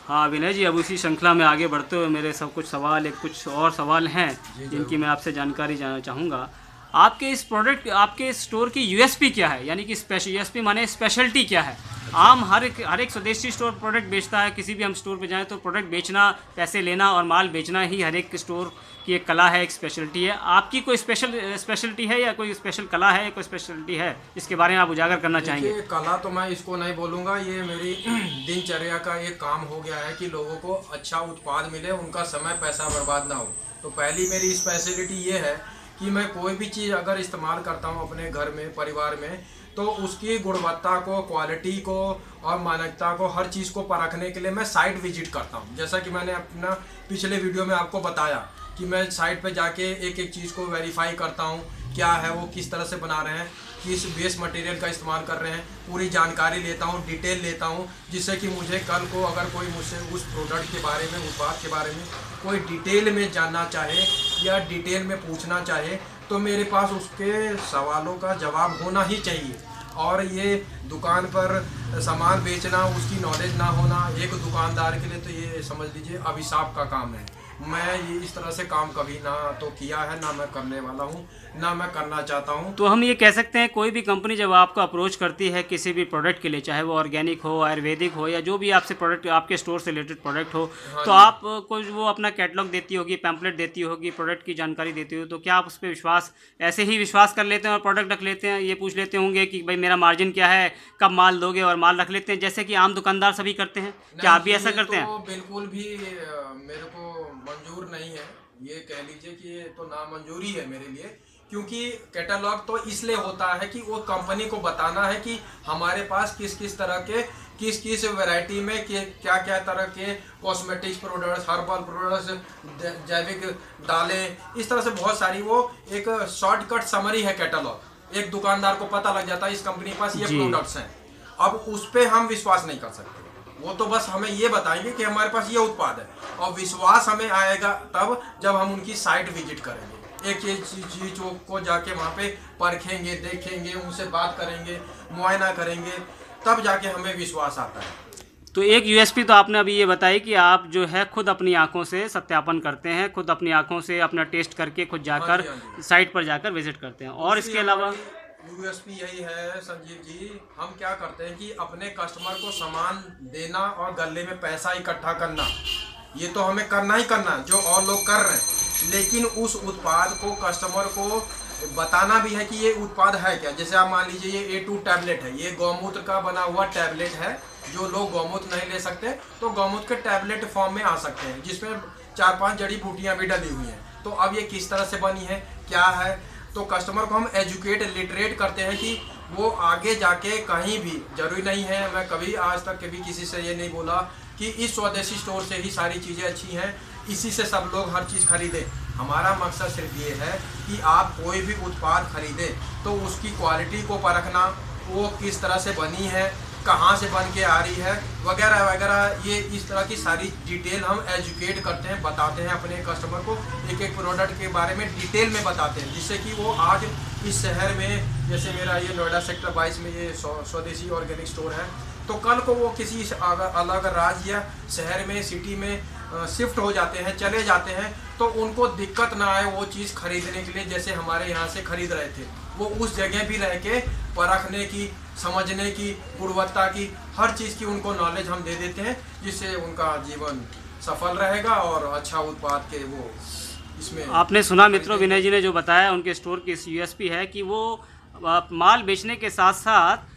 हाँ विनय जी, अब उसी श्रृंखला में आगे बढ़ते हुए मेरे सब कुछ सवाल एक कुछ और सवाल हैं जी जिनकी जरूर। मैं आपसे जानकारी जानना चाहूँगा। आपके इस प्रोडक्ट आपके स्टोर की यूएसपी क्या है, यानी कि स्पेशल यूएसपी माने स्पेशलिटी क्या है? अच्छा। आम हर एक स्वदेशी स्टोर प्रोडक्ट बेचता है, किसी भी हम स्टोर पे जाएं तो प्रोडक्ट बेचना, पैसे लेना और माल बेचना ही हर एक स्टोर की एक कला है, एक स्पेशलिटी है। आपकी कोई स्पेशलिटी है या कोई स्पेशल कला है या कोई स्पेशलिटी है जिसके बारे में आप उजागर करना चाहेंगे? देखिए, कला तो मैं इसको नहीं बोलूँगा, ये मेरी दिनचर्या का एक काम हो गया है कि लोगों को अच्छा उत्पाद मिले, उनका समय पैसा बर्बाद ना हो। तो पहली मेरी स्पेशलिटी ये है कि मैं कोई भी चीज़ अगर इस्तेमाल करता हूँ अपने घर में, परिवार में, तो उसकी गुणवत्ता को, क्वालिटी को और मानकता को, हर चीज़ को परखने के लिए मैं साइट विजिट करता हूँ। जैसा कि मैंने अपना पिछले वीडियो में आपको बताया कि मैं साइट पे जाके एक एक चीज़ को वेरीफाई करता हूँ, क्या है वो, किस तरह से बना रहे हैं, किस बेस मटेरियल का इस्तेमाल कर रहे हैं, पूरी जानकारी लेता हूँ, डिटेल लेता हूँ, जिससे कि मुझे कल को अगर कोई मुझसे उस प्रोडक्ट के बारे में, उत्पाद के बारे में कोई डिटेल में जानना चाहे या डिटेल में पूछना चाहे, तो मेरे पास उसके सवालों का जवाब होना ही चाहिए। और ये दुकान पर सामान बेचना, उसकी नॉलेज ना होना एक दुकानदार के लिए तो ये समझ लीजिए अभिशाप का काम है। मैं ये इस तरह से काम कभी ना तो किया है, ना मैं करने वाला हूँ, ना मैं करना चाहता हूँ। तो हम ये कह सकते हैं कोई भी कंपनी जब आपको अप्रोच करती है किसी भी प्रोडक्ट के लिए, चाहे वो ऑर्गेनिक हो, आयुर्वेदिक हो या जो भी आपसे प्रोडक्ट आपके स्टोर से रिलेटेड प्रोडक्ट हो, हाँ तो जी। आप को वो अपना कैटलॉग देती होगी, पैम्पलेट देती होगी, प्रोडक्ट की जानकारी देती हो, तो क्या आप उस पर विश्वास ऐसे ही विश्वास कर लेते हैं और प्रोडक्ट रख लेते हैं? ये पूछ लेते होंगे कि भाई मेरा मार्जिन क्या है, कब माल दोगे, और माल रख लेते हैं जैसे कि आम दुकानदार सभी करते हैं? क्या नहीं आप भी जी, ऐसा ये करते हैं? तो बिल्कुल भी मेरे को मंजूर नहीं है। ये कह लीजिए कि ये तो नामंजूरी है मेरे लिए, क्योंकि कैटलॉग तो इसलिए होता है कि वो कंपनी को बताना है कि हमारे पास किस किस तरह के, किस किस वैरायटी में क्या क्या तरह के कॉस्मेटिक्स प्रोडक्ट्स, हर्बल प्रोडक्ट्स, जैविक दालें, इस तरह से बहुत सारी, वो एक शॉर्टकट समरी है कैटलॉग। एक दुकानदार को पता लग जाता है इस कंपनी के पास ये जी। प्रोडक्ट्स हैं। अब उस पर हम विश्वास नहीं कर सकते। वो तो बस हमें ये बताएंगे कि हमारे पास ये उत्पाद है, और विश्वास हमें आएगा तब जब हम उनकी साइट विजिट करेंगे, एक एक चीज को जाके वहाँ पे परखेंगे, देखेंगे, उनसे बात करेंगे, मुआयना करेंगे, तब जाके हमें विश्वास आता है। तो एक यूएसपी तो आपने अभी ये बताई कि आप जो है खुद अपनी आंखों से सत्यापन करते हैं, खुद अपनी आंखों से अपना टेस्ट करके खुद हाँ जाकर जी, हाँ जी। साइट पर जाकर विजिट करते हैं, और दूसरी इसके अलावा? हमारी यूएसपी यही है संजीव जी, हम क्या करते हैं कि अपने कस्टमर को सामान देना और गले में पैसा इकट्ठा करना, ये तो हमें करना ही करना है, जो और लोग कर रहे हैं। लेकिन उस उत्पाद को कस्टमर को बताना भी है कि ये उत्पाद है क्या। जैसे आप मान लीजिए ये A2 टैबलेट है, ये गौमूत्र का बना हुआ टैबलेट है। जो लोग गौमूत्र नहीं ले सकते तो गौमूत्र के टैबलेट फॉर्म में आ सकते हैं, जिसमें 4-5 जड़ी बूटियां भी डली हुई हैं। तो अब ये किस तरह से बनी है, क्या है, तो कस्टमर को हम एजुकेट, लिटरेट करते हैं कि वो आगे जाके कहीं भी, जरूरी नहीं है, मैं कभी आज तक कभी किसी से ये नहीं बोला कि इस स्वदेशी स्टोर से ही सारी चीज़ें अच्छी हैं, इसी से सब लोग हर चीज़ खरीदें। हमारा मकसद सिर्फ ये है कि आप कोई भी उत्पाद खरीदें तो उसकी क्वालिटी को परखना, वो किस तरह से बनी है, कहाँ से बन के आ रही है, वगैरह वगैरह। ये इस तरह की सारी डिटेल हम एजुकेट करते हैं, बताते हैं अपने कस्टमर को, एक एक प्रोडक्ट के बारे में डिटेल में बताते हैं, जिससे कि वो आज इस शहर में, जैसे मेरा ये नोएडा सेक्टर 22 में ये स्वदेशी ऑर्गेनिक स्टोर है, तो कल को वो किसी अलग राज्य या शहर में, सिटी में शिफ्ट हो जाते हैं, चले जाते हैं, तो उनको दिक्कत ना आए वो चीज़ खरीदने के लिए, जैसे हमारे यहाँ से खरीद रहे थे। वो उस जगह भी रह के परखने की, समझने की, गुणवत्ता की, हर चीज़ की उनको नॉलेज हम दे देते हैं, जिससे उनका जीवन सफल रहेगा और अच्छा उत्पाद के वो इसमें। आपने सुना मित्रों, विनय जी ने जो बताया, उनके स्टोर की यूएसपी है कि वो माल बेचने के साथ साथ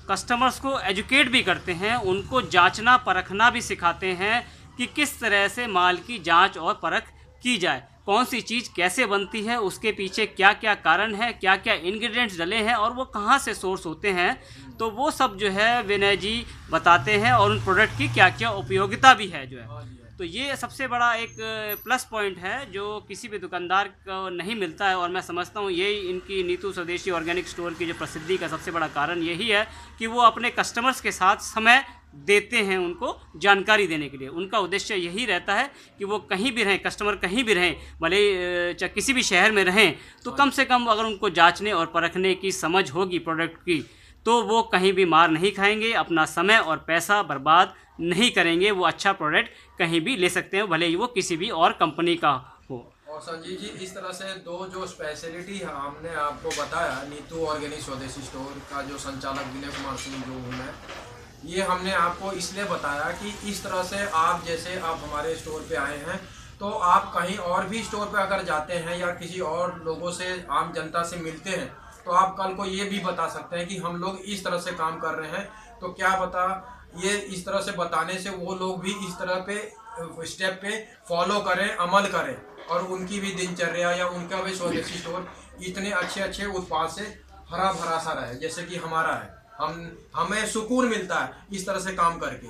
कस्टमर्स को एजुकेट भी करते हैं, उनको जांचना परखना भी सिखाते हैं कि किस तरह से माल की जांच और परख की जाए, कौन सी चीज़ कैसे बनती है, उसके पीछे क्या क्या कारण है, क्या क्या इंग्रेडिएंट्स डले हैं और वो कहाँ से सोर्स होते हैं, तो वो सब जो है विनय जी बताते हैं, और उन प्रोडक्ट की क्या क्या उपयोगिता भी है जो है। तो ये सबसे बड़ा एक प्लस पॉइंट है जो किसी भी दुकानदार को नहीं मिलता है, और मैं समझता हूँ यही इनकी नीतू स्वदेशी ऑर्गेनिक स्टोर की जो प्रसिद्धि का सबसे बड़ा कारण यही है कि वो अपने कस्टमर्स के साथ समय देते हैं, उनको जानकारी देने के लिए। उनका उद्देश्य यही रहता है कि वो कहीं भी रहें, कस्टमर कहीं भी रहें, भले चाहे किसी भी शहर में रहें, तो कम से कम अगर उनको जांचने और परखने की समझ होगी प्रोडक्ट की, तो वो कहीं भी मार नहीं खाएंगे, अपना समय और पैसा बर्बाद नहीं करेंगे। वो अच्छा प्रोडक्ट कहीं भी ले सकते हैं, भले ही वो किसी भी और कंपनी का हो। और संजीव जी, इस तरह से दो जो स्पेशलिटी हमने आपको बताया, नीतू ऑर्गेनिक स्वदेशी स्टोर का जो संचालक विनय कुमार सिंह जो हूँ मैं, ये हमने आपको इसलिए बताया कि इस तरह से आप जैसे आप हमारे स्टोर पे आए हैं, तो आप कहीं और भी स्टोर पे अगर जाते हैं या किसी और लोगों से, आम जनता से मिलते हैं, तो आप कल को ये भी बता सकते हैं कि हम लोग इस तरह से काम कर रहे हैं। तो क्या पता ये इस तरह से बताने से वो लोग भी इस तरह पे स्टेप पे फॉलो करें, अमल करें, और उनकी भी दिनचर्या या उनका भी स्वदेशी स्टोर इतने अच्छे अच्छे उत्पाद से हरा भरा सा रहे जैसे कि हमारा है। हमें सुकून मिलता है इस तरह से काम करके।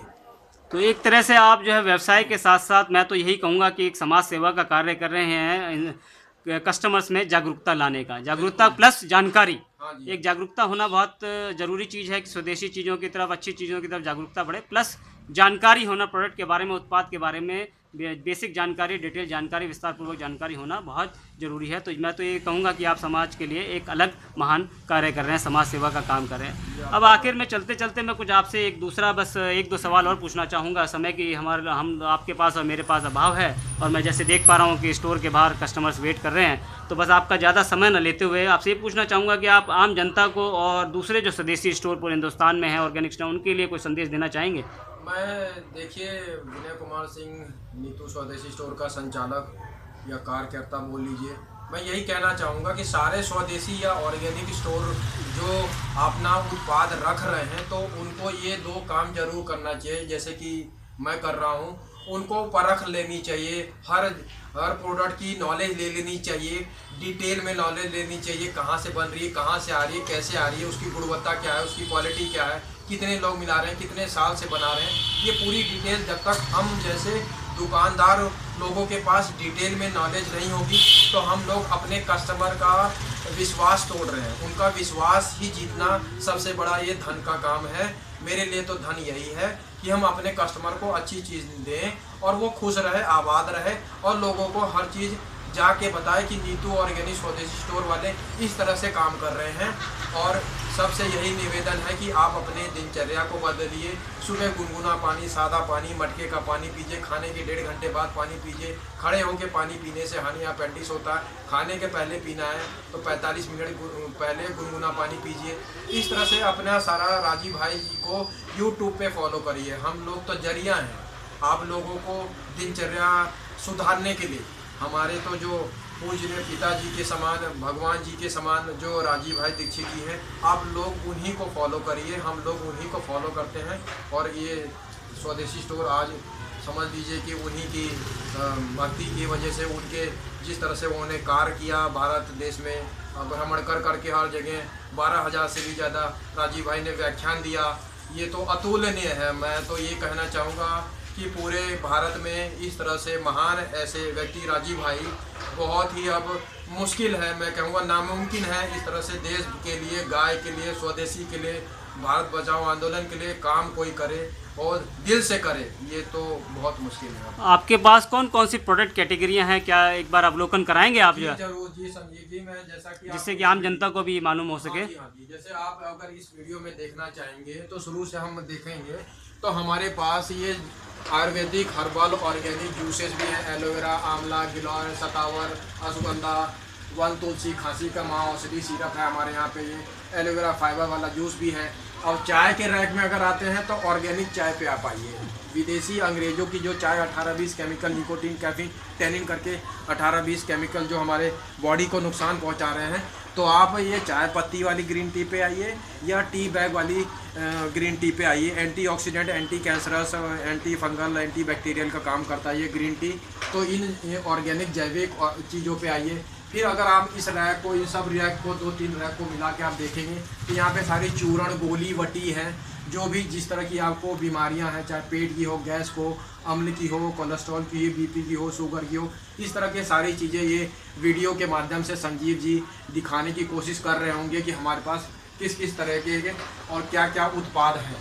तो एक तरह से आप जो है व्यवसाय के साथ साथ, मैं तो यही कहूँगा कि एक समाज सेवा का कार्य कर रहे हैं, कस्टमर्स में जागरूकता लाने का, जागरूकता प्लस जानकारी। हाँ जी। एक जागरूकता होना बहुत ज़रूरी चीज़ है कि स्वदेशी चीज़ों की तरफ, अच्छी चीज़ों की तरफ जागरूकता बढ़े, प्लस जानकारी होना प्रोडक्ट के बारे में, उत्पाद के बारे में बेसिक जानकारी, डिटेल जानकारी, विस्तारपूर्वक जानकारी होना बहुत ज़रूरी है। तो मैं तो ये कहूँगा कि आप समाज के लिए एक अलग महान कार्य कर रहे हैं, समाज सेवा का काम कर रहे हैं। अब आखिर में चलते चलते मैं कुछ आपसे एक दूसरा बस एक दो सवाल और पूछना चाहूँगा। समय की हम आपके पास और मेरे पास अभाव है, और मैं जैसे देख पा रहा हूँ कि स्टोर के बाहर कस्टमर्स वेट कर रहे हैं, तो बस आपका ज़्यादा समय न लेते हुए आपसे ये पूछना चाहूँगा कि आप आम जनता को और दूसरे जो स्वदेशी स्टोर पूरे हिंदुस्तान में है ऑर्गेनिक स्टोर, उनके लिए कोई संदेश देना चाहेंगे? मैं देखिए, विनय कुमार सिंह, नीतू स्वदेशी स्टोर का संचालक या कार्यकर्ता बोल लीजिए, मैं यही कहना चाहूँगा कि सारे स्वदेशी या ऑर्गेनिक स्टोर जो अपना उत्पाद रख रहे हैं, तो उनको ये दो काम जरूर करना चाहिए जैसे कि मैं कर रहा हूँ। उनको परख लेनी चाहिए, हर प्रोडक्ट की नॉलेज ले लेनी चाहिए, डिटेल में नॉलेज लेनी चाहिए, कहाँ से बन रही है, कहाँ से आ रही है, कैसे आ रही है, उसकी गुणवत्ता क्या है, उसकी क्वालिटी क्या है, कितने लोग मिला रहे हैं, कितने साल से बना रहे हैं। ये पूरी डिटेल जब तक हम जैसे दुकानदार लोगों के पास डिटेल में नॉलेज नहीं होगी, तो हम लोग अपने कस्टमर का विश्वास तोड़ रहे हैं। उनका विश्वास ही जीतना सबसे बड़ा ये धन का काम है। मेरे लिए तो धन यही है कि हम अपने कस्टमर को अच्छी चीज़ दें और वो खुश रहे, आबाद रहे, और लोगों को हर चीज़ जाके बताए कि नीतू ऑर्गेनिक स्वदेशी स्टोर वाले इस तरह से काम कर रहे हैं। और सबसे यही निवेदन है कि आप अपने दिनचर्या को बदलिए। सुबह गुनगुना पानी, सादा पानी, मटके का पानी पीजिए, खाने के 1.5 घंटे बाद पानी पीजिए। खड़े होकर पानी पीने से हानि अपेंडिक्स होता है। खाने के पहले पीना है तो 45 मिनट पहले गुनगुना पानी पीजिए। इस तरह से अपना सारा राजीव भाई जी को यूट्यूब पे फॉलो करिए। हम लोग तो जरिया हैं आप लोगों को दिनचर्या सुधारने के लिए। हमारे तो जो पूजनीय पिताजी के समान, भगवान जी के समान जो राजीव भाई दीक्षित जी हैं, आप लोग उन्हीं को फॉलो करिए। हम लोग उन्हीं को फॉलो करते हैं, और ये स्वदेशी स्टोर आज समझ लीजिए कि उन्हीं की भक्ति की वजह से, उनके जिस तरह से उन्होंने कार्य किया भारत देश में भ्रमण कर करके हर जगह 12,000 से भी ज़्यादा राजीव भाई ने व्याख्यान दिया, ये तो अतुलनीय है। मैं तो ये कहना चाहूँगा कि पूरे भारत में इस तरह से महान ऐसे व्यक्ति राजीव भाई बहुत ही अब मुश्किल है, मैं कहूँगा नामुमकिन है। इस तरह से देश के लिए, गाय के लिए, स्वदेशी के लिए, भारत बचाओ आंदोलन के लिए काम कोई करे और दिल से करे, ये तो बहुत मुश्किल है। आपके पास कौन कौन सी प्रोडक्ट कैटेगरियां हैं, क्या एक बार अवलोकन कराएंगे आप? जो जरूर जी संजीव जी, मैं जैसा कि जिससे कि आम जनता को भी मालूम हो सके। हाँ जी, जैसे आप अगर इस वीडियो में देखना चाहेंगे तो शुरू से हम देखेंगे तो हमारे पास ये आयुर्वेदिक हर्बल ऑर्गेनिक जूसेस भी हैं। एलोवेरा, आंवला, गिलौर, सतावर, अश्वगंधा, वन तुलसी, खांसी का महाऔषधि सिरप है हमारे यहाँ पे। ये एलोवेरा फाइबर वाला जूस भी है। और चाय के रैक में अगर आते हैं तो ऑर्गेनिक चाय पे आप आइए। विदेशी अंग्रेजों की जो चाय 18-20 केमिकल, निकोटीन, कैफीन, टैनिन करके 18-20 केमिकल जो हमारे बॉडी को नुकसान पहुंचा रहे हैं, तो आप ये चाय पत्ती वाली ग्रीन टी पे आइए या टी बैग वाली ग्रीन टी पे आइए। Antioxidant, anti cancerous, anti fungal, anti bacterial का काम करता है ये ग्रीन टी। तो इन ऑर्गेनिक जैविक चीज़ों पे आइए। फिर अगर आप इस रैक को, इन सब रैक को, 2-3 रैक को मिला के आप देखेंगे तो यहाँ पे सारी चूर्ण, गोली, वटी है। जो भी जिस तरह की आपको बीमारियां हैं, चाहे पेट की हो, गैस को, अम्ल की हो, कोलेस्ट्रॉल की, बीपी की हो, शुगर की हो, इस तरह के सारी चीज़ें ये वीडियो के माध्यम से संजीव जी दिखाने की कोशिश कर रहे होंगे कि हमारे पास किस किस तरह के और क्या क्या उत्पाद हैं।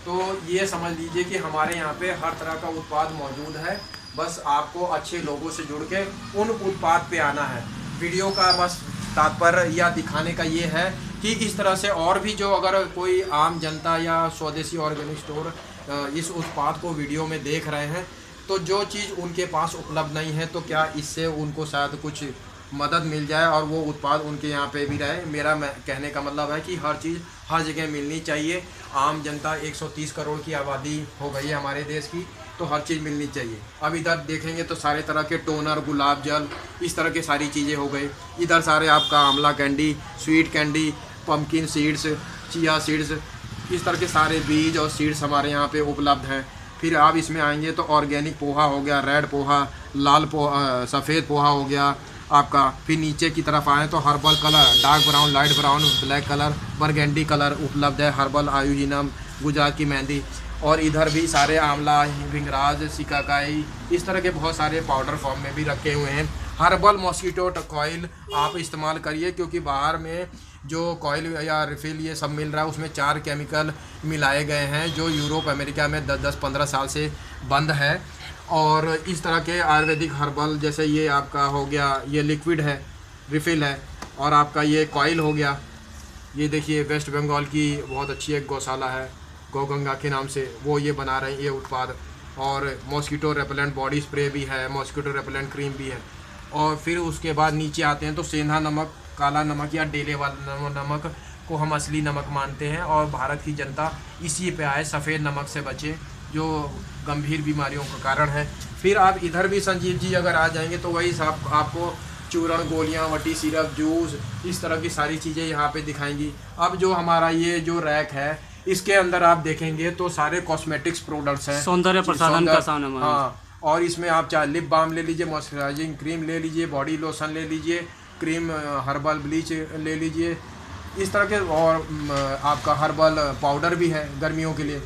तो ये समझ लीजिए कि हमारे यहाँ पे हर तरह का उत्पाद मौजूद है। बस आपको अच्छे लोगों से जुड़ के उन उत्पाद पे आना है। वीडियो का बस तात्पर्य या दिखाने का ये है कि इस तरह से और भी जो अगर कोई आम जनता या स्वदेशी ऑर्गेनिक स्टोर इस उत्पाद को वीडियो में देख रहे हैं, तो जो चीज़ उनके पास उपलब्ध नहीं है, तो क्या इससे उनको शायद कुछ मदद मिल जाए और वो उत्पाद उनके यहाँ पे भी रहे। मेरा कहने का मतलब है कि हर चीज़ हर जगह मिलनी चाहिए। आम जनता 130 करोड़ की आबादी हो गई है हमारे देश की, तो हर चीज़ मिलनी चाहिए। अब इधर देखेंगे तो सारे तरह के टोनर, गुलाब जल, इस तरह के सारी चीज़ें हो गई। इधर सारे आपका आंवला candy, sweet candy, pumpkin seeds, chia seeds, इस तरह के सारे बीज और सीड्स हमारे यहाँ पे उपलब्ध हैं। फिर आप इसमें आएंगे तो ऑर्गेनिक पोहा हो गया, रेड पोहा, लाल पोहा, सफ़ेद पोहा हो गया आपका। फिर नीचे की तरफ आएँ तो herbal colour, dark brown, light brown, black colour, burgundy colour उपलब्ध है। हर्बल, आयुजिनम, गुजरात की मेहंदी, और इधर भी सारे आंवला, भिंगराज, सिकाकाई, इस तरह के बहुत सारे पाउडर फॉर्म में भी रखे हुए हैं। हर्बल मॉस्किटो कॉइल आप इस्तेमाल करिए, क्योंकि बाहर में जो कॉइल या रिफ़िल ये सब मिल रहा है उसमें 4 केमिकल मिलाए गए हैं, जो यूरोप अमेरिका में 10-15 साल से बंद है। और इस तरह के आयुर्वेदिक हर्बल, जैसे ये आपका हो गया, ये लिक्विड है, रिफ़िल है, और आपका ये कॉइल हो गया। ये देखिए वेस्ट बंगाल की बहुत अच्छी एक गौशाला है, गौगंगा के नाम से, वो ये बना रहे हैं ये उत्पाद। और मॉस्किटो रेपेलेंट बॉडी स्प्रे भी है, मॉस्किटो रेपेलेंट क्रीम भी है। और फिर उसके बाद नीचे आते हैं तो सेंधा नमक, काला नमक या डेले वाला नमक को हम असली नमक मानते हैं, और भारत की जनता इसी पे आए, सफ़ेद नमक से बचे जो गंभीर बीमारियों का कारण है। फिर आप इधर भी संजीव जी अगर आ जाएंगे तो वही सब आपको चूर्ण, गोलियां, वटी सिरप, जूस, इस तरह की सारी चीज़ें यहाँ पे दिखाएंगी। अब जो हमारा ये जो रैक है, इसके अंदर आप देखेंगे तो सारे कॉस्मेटिक्स प्रोडक्ट्स हैं, सौंदर्य प्रसाधन का सामान। हाँ, और इसमें आप चाहे लिप बाम ले लीजिए, मॉइस्चराइजिंग क्रीम ले लीजिए, बॉडी लोशन ले लीजिए, क्रीम, हर्बल ब्लीच ले लीजिए, इस तरह के। और आपका हर्बल पाउडर भी है गर्मियों के लिए।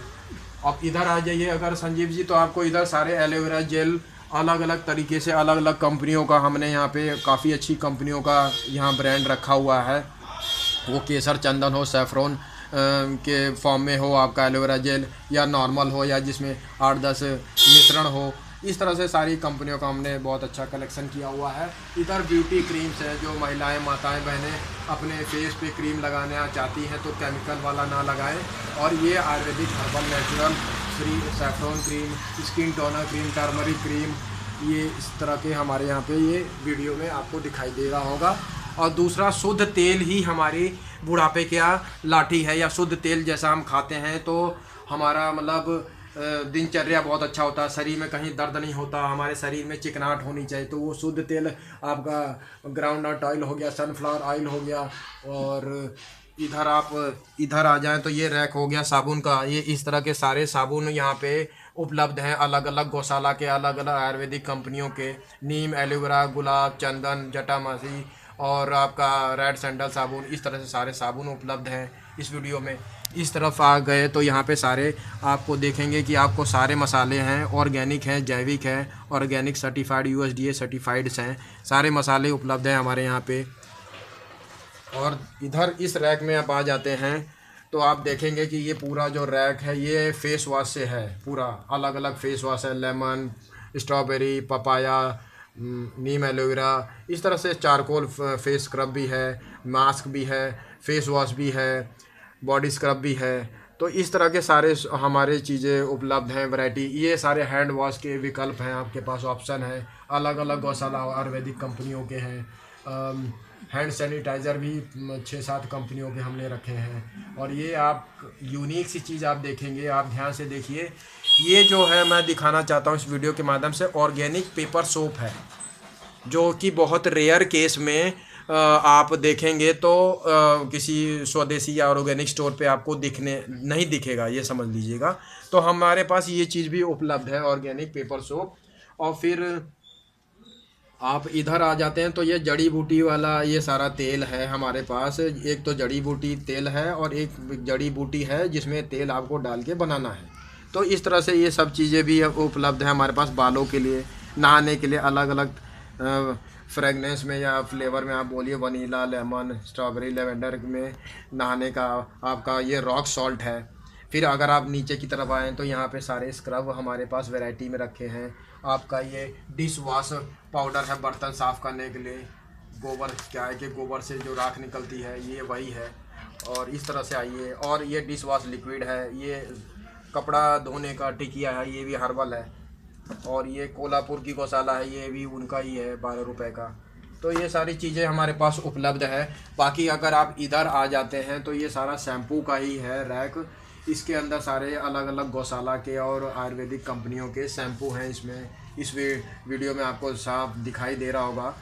अब इधर आ जाइए अगर संजीव जी, तो आपको इधर सारे एलोवेरा जेल, अलग अलग तरीके से, अलग अलग कंपनियों का, हमने यहाँ पे काफ़ी अच्छी कंपनियों का यहाँ ब्रांड रखा हुआ है। वो केसर चंदन हो, सैफरॉन के फॉर्म में हो आपका एलोवेरा जेल, या नॉर्मल हो, या जिसमें 8-10 मिश्रण हो, इस तरह से सारी कंपनियों का हमने बहुत अच्छा कलेक्शन किया हुआ है। इधर ब्यूटी क्रीम्स हैं, जो महिलाएं, माताएं, बहनें अपने फेस पे क्रीम लगाना चाहती हैं तो केमिकल वाला ना लगाएं। और ये Ayurvedic herbal natural free saffron cream, skin toner cream, turmeric cream, ये इस तरह के हमारे यहाँ पे ये वीडियो में आपको दिखाई दे रहा होगा। और दूसरा, शुद्ध तेल ही हमारी बुढ़ापे का लाठी है, या शुद्ध तेल जैसा हम खाते हैं तो हमारा मतलब दिनचर्या बहुत अच्छा होता है, शरीर में कहीं दर्द नहीं होता, हमारे शरीर में चिकनाहट होनी चाहिए। तो वो शुद्ध तेल आपका ग्राउंडनट ऑयल हो गया, सनफ्लावर ऑयल हो गया। और इधर आप इधर आ जाएं तो ये रैक हो गया साबुन का। ये इस तरह के सारे साबुन यहाँ पे उपलब्ध हैं, अलग अलग गौशाला के, अलग अलग आयुर्वेदिक कंपनियों के। नीम, एलोवेरा, गुलाब, चंदन, जटामासी, और आपका रेड सैंडल साबुन, इस तरह से सारे साबुन उपलब्ध हैं इस वीडियो में। इस तरफ आ गए तो यहाँ पे सारे आपको देखेंगे कि आपको सारे मसाले हैं, ऑर्गेनिक हैं, जैविक हैं, ऑर्गेनिक सर्टिफाइड, USDA सर्टिफाइड्स हैं, सारे मसाले उपलब्ध हैं हमारे यहाँ पे। और इधर इस रैक में आप आ जाते हैं तो आप देखेंगे कि ये पूरा जो रैक है ये फेस वॉश से है, पूरा अलग अलग फेस वॉश है, लेमन, स्ट्रॉबेरी, पपाया, नीम, एलोवेरा, इस तरह से चारकोल फेस स्क्रब भी है, मास्क भी है, फेस वॉश भी है, बॉडी स्क्रब भी है। तो इस तरह के सारे हमारे चीज़ें उपलब्ध हैं, वैरायटी। ये सारे हैंड वॉश के विकल्प हैं, आपके पास ऑप्शन है, अलग अलग गौशाला आयुर्वेदिक कंपनियों के हैं। हैंड सैनिटाइज़र भी 6-7 कंपनियों के हमने रखे हैं। और ये आप यूनिक सी चीज़ आप देखेंगे, आप ध्यान से देखिए, ये जो है मैं दिखाना चाहता हूँ इस वीडियो के माध्यम से, ऑर्गेनिक पेपर सोप है, जो कि बहुत रेयर केस में आप देखेंगे तो किसी स्वदेशी या ऑर्गेनिक स्टोर पे आपको नहीं दिखेगा, ये समझ लीजिएगा। तो हमारे पास ये चीज़ भी उपलब्ध है, ऑर्गेनिक पेपर सोप। और फिर आप इधर आ जाते हैं तो ये जड़ी बूटी वाला ये सारा तेल है हमारे पास। एक तो जड़ी बूटी तेल है और एक जड़ी बूटी है जिसमें तेल आपको डाल के बनाना है। तो इस तरह से ये सब चीज़ें भी उपलब्ध है हमारे पास। बालों के लिए, नहाने के लिए अलग अलग फ्रेगनेंस में या फ्लेवर में, आप बोलिए वनीला, लेमन, स्ट्रॉबेरी, लेवेंडर में नहाने का आपका ये रॉक सॉल्ट है। फिर अगर आप नीचे की तरफ आएँ तो यहाँ पे सारे स्क्रब हमारे पास वैरायटी में रखे हैं। आपका ये डिश वॉश पाउडर है बर्तन साफ़ करने के लिए, गोबर, क्या है कि गोबर से जो राख निकलती है ये वही है। और इस तरह से आइए। और ये डिश वॉश लिक्विड है, ये कपड़ा धोने का टिकिया है, ये भी हर्बल है। और ये कोल्हापुर की गौशाला है, ये भी उनका ही है, 12 रुपए का। तो ये सारी चीज़ें हमारे पास उपलब्ध है। बाकी अगर आप इधर आ जाते हैं तो ये सारा शैम्पू का ही है रैक। इसके अंदर सारे अलग अलग गौशाला के और आयुर्वेदिक कंपनियों के शैम्पू हैं इसमें। इस वीडियो में आपको साफ दिखाई दे रहा होगा।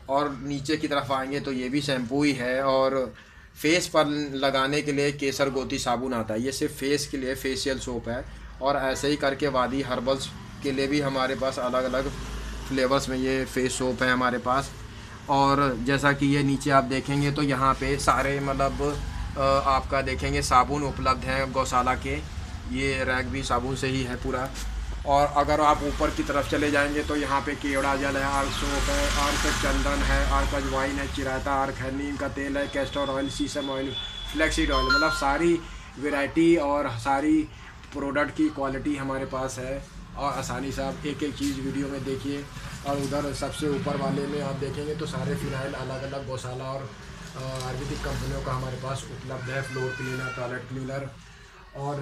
और नीचे की तरफ आएंगे तो ये भी शैम्पू ही है। और फेस पर लगाने के लिए केसर गोती साबुन आता है, ये सिर्फ फेस के लिए फेशियल सोप है। और ऐसे ही करके वादी हर्बल्स के लिए भी हमारे पास अलग अलग फ्लेवर्स में ये फेस सोप है हमारे पास। और जैसा कि ये नीचे आप देखेंगे तो यहाँ पे सारे मतलब आपका देखेंगे साबुन उपलब्ध हैं गौशाला के। ये रैक भी साबुन से ही है पूरा। और अगर आप ऊपर की तरफ चले जाएंगे तो यहाँ पे केवड़ा जल है, आर्क सोप है, आर्क चंदन है, आर्क अजवाइन है, चिराता आर्क है, नीम का तेल है, कैस्टर ऑयल, सीसम ऑयल, फ्लैक्सीड ऑयल, मतलब सारी वैरायटी और सारी प्रोडक्ट की क्वालिटी हमारे पास है। और आसानी से आप एक एक चीज़ वीडियो में देखिए। और उधर सबसे ऊपर वाले में आप देखेंगे तो सारे फिनाइल अलग अलग गौशाला और आयुर्वेदिक कंपनियों का हमारे पास उपलब्ध है। Floor cleaner, toilet cleaner. और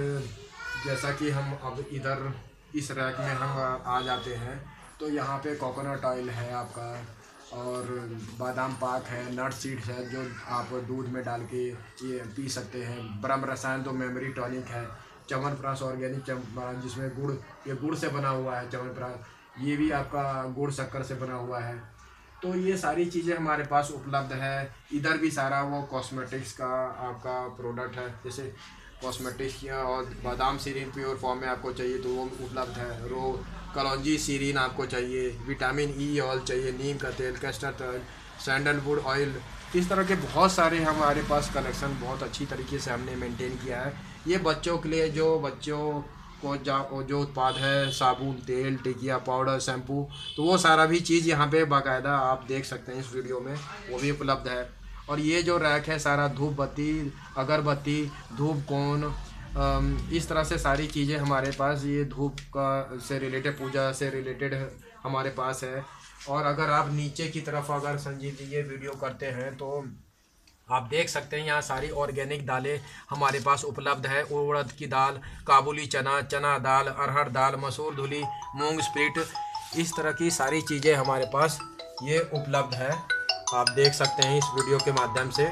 जैसा कि हम अब इधर इस रैक में हम आ जाते हैं तो यहाँ पे कोकोनट ऑयल है आपका, और बादाम पाक है, नट सीड्स है जो आप दूध में डाल के ये पी सकते हैं। ब्रह्म रसायन तो मेमोरी टॉनिक है, च्यवनप्राश ऑर्गेनिक च्यवनप्राश जिसमें गुड़, ये गुड़ से बना हुआ है च्यवनप्राश, ये भी आपका गुड़ शक्कर से बना हुआ है। तो ये सारी चीज़ें हमारे पास उपलब्ध है। इधर भी सारा वो कॉस्मेटिक्स का आपका प्रोडक्ट है, जैसे कॉस्मेटिक्स या और बादाम सीरीन प्योर फॉर्म में आपको चाहिए तो वो उपलब्ध है। कलौंजी सीरीन आपको चाहिए, विटामिन ई ऑयल चाहिए, नीम का तेल, कैस्टर ऑयल, सैंडलवुड ऑयल, इस तरह के बहुत सारे हमारे पास कलेक्शन बहुत अच्छी तरीके से हमने मेंटेन किया है। ये बच्चों के लिए जो बच्चों को जो उत्पाद है, साबुन, तेल, टिकिया, पाउडर, शैम्पू, तो वो सारा भी चीज़ यहाँ पे बाकायदा आप देख सकते हैं इस वीडियो में, वो भी उपलब्ध है। और ये जो रैक है सारा धूप बत्ती, अगरबत्ती, धूप कोन, इस तरह से सारी चीज़ें हमारे पास, ये धूप का से रिलेटेड, पूजा से रिलेटेड हमारे पास है। और अगर आप नीचे की तरफ अगर संजीव जी ये वीडियो करते हैं तो आप देख सकते हैं यहाँ सारी ऑर्गेनिक दालें हमारे पास उपलब्ध है। उड़द की दाल, काबुली चना, चना दाल, अरहर दाल, मसूर धुली, मूंग स्प्लिट, इस तरह की सारी चीज़ें हमारे पास ये उपलब्ध है। आप देख सकते हैं इस वीडियो के माध्यम से।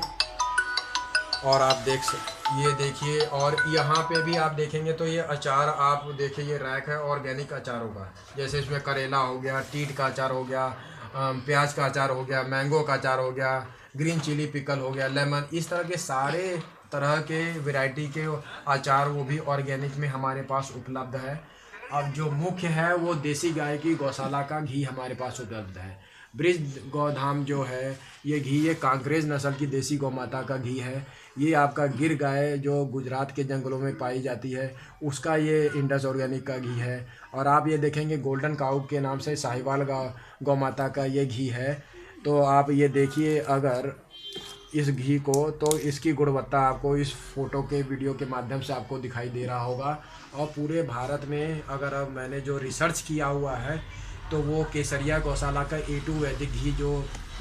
और आप ये देखिए। और यहाँ पे भी आप देखेंगे तो ये अचार आप देखिए, ये रैक है ऑर्गेनिक अचारों का, जैसे इसमें करेला हो गया, टीट का अचार हो गया, प्याज का अचार हो गया, मैंगो का अचार हो गया, ग्रीन चिली पिकल हो गया, लेमन, इस तरह के सारे तरह के वैरायटी के अचार वो भी ऑर्गेनिक में हमारे पास उपलब्ध है। अब जो मुख्य है वो देसी गाय की गौशाला का घी हमारे पास उपलब्ध है। ब्रिज गौधाम जो है ये घी, ये कांकरेज नस्ल की देसी गौ माता का घी है। ये आपका गिर गाय जो गुजरात के जंगलों में पाई जाती है उसका ये इंडस ऑर्गेनिक का घी है। और आप ये देखेंगे गोल्डन काऊ के नाम से साहिवाल गौ माता का ये घी है। तो आप ये देखिए अगर इस घी को, तो इसकी गुणवत्ता आपको इस फ़ोटो के वीडियो के माध्यम से आपको दिखाई दे रहा होगा। और पूरे भारत में अगर अब मैंने जो रिसर्च किया हुआ है तो वो केसरिया गौशाला का A2 वैदिक घी जो